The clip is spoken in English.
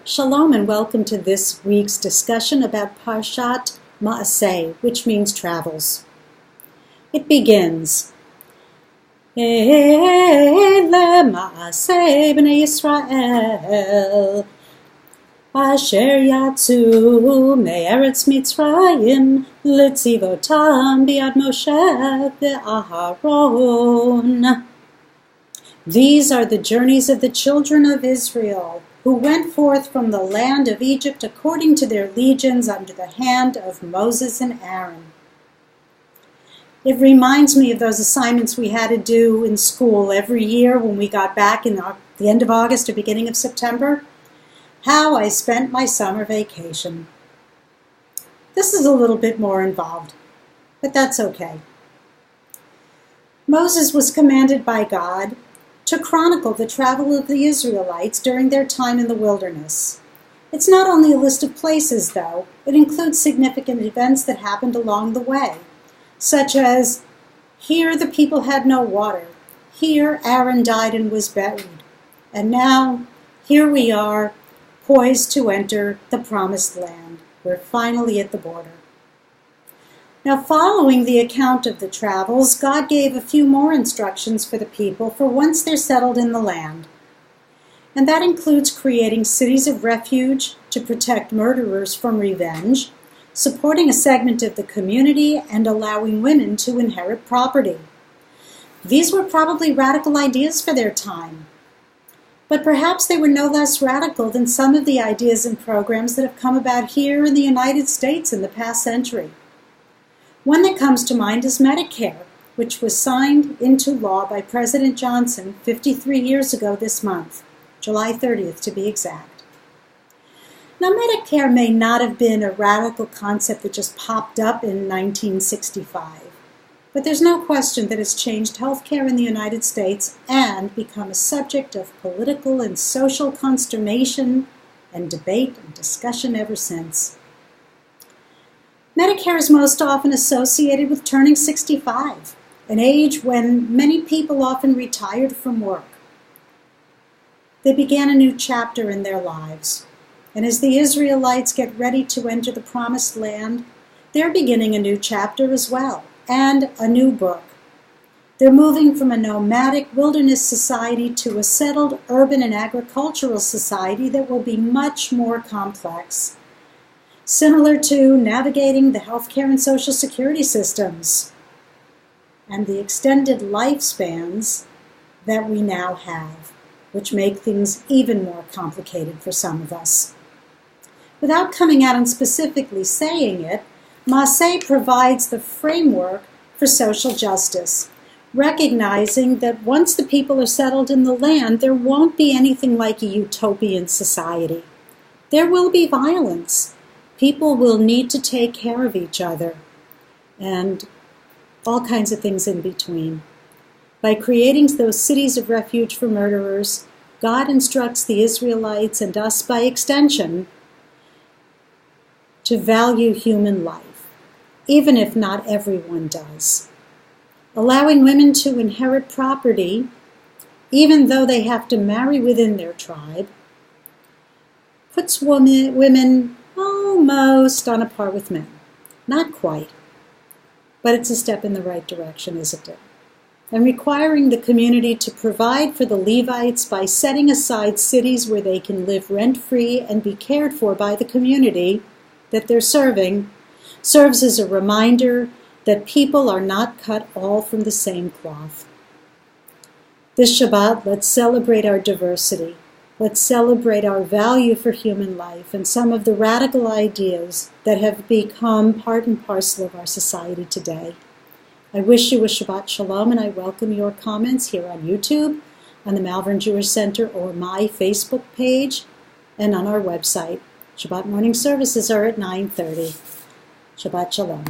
Shalom and welcome to this week's discussion about Parshat Maaseh, which means travels. It begins, Ele Maaseh b'nei Yisrael, asher yatzu me'eretz Mitzrayim, litzivotam biad Moshe ve'Aharon. These are the journeys of the children of Israel, who went forth from the land of Egypt according to their legions under the hand of Moses and Aaron. It reminds me of those assignments we had to do in school every year when we got back in the end of August or beginning of September. How I spent my summer vacation. This is a little bit more involved, but that's okay. Moses was commanded by God to chronicle the travel of the Israelites during their time in the wilderness. It's not only a list of places, though. It includes significant events that happened along the way, such as, here the people had no water, here Aaron died and was buried, and now here we are, poised to enter the promised land. We're finally at the border. Now, following the account of the travels, God gave a few more instructions for the people for once they're settled in the land. And that includes creating cities of refuge to protect murderers from revenge, supporting a segment of the community, and allowing women to inherit property. These were probably radical ideas for their time, but perhaps they were no less radical than some of the ideas and programs that have come about here in the United States in the past century. One that comes to mind is Medicare, which was signed into law by President Johnson 53 years ago this month, July 30th to be exact. Now, Medicare may not have been a radical concept that just popped up in 1965, but there's no question that it's changed healthcare in the United States and become a subject of political and social consternation and debate and discussion ever since. Medicare is most often associated with turning 65, an age when many people often retired from work. They began a new chapter in their lives, and as the Israelites get ready to enter the Promised Land, they're beginning a new chapter as well, and a new book. They're moving from a nomadic wilderness society to a settled urban and agricultural society that will be much more complex, similar to navigating the healthcare and social security systems and the extended lifespans that we now have, which make things even more complicated for some of us. Without coming out and specifically saying it, Maaseh provides the framework for social justice, recognizing that once the people are settled in the land, there won't be anything like a utopian society. There will be violence. People will need to take care of each other, and all kinds of things in between. By creating those cities of refuge for murderers, God instructs the Israelites, and us by extension, to value human life, even if not everyone does. Allowing women to inherit property, even though they have to marry within their tribe, puts women almost on a par with men. Not quite, but it's a step in the right direction, isn't it? And requiring the community to provide for the Levites by setting aside cities where they can live rent-free and be cared for by the community that they're serving serves as a reminder that people are not cut all from the same cloth. This Shabbat, let's celebrate our diversity. Let's celebrate our value for human life and some of the radical ideas that have become part and parcel of our society today. I wish you a Shabbat Shalom, and I welcome your comments here on YouTube, on the Malvern Jewish Center or my Facebook page, and on our website. Shabbat morning services are at 9:30. Shabbat Shalom.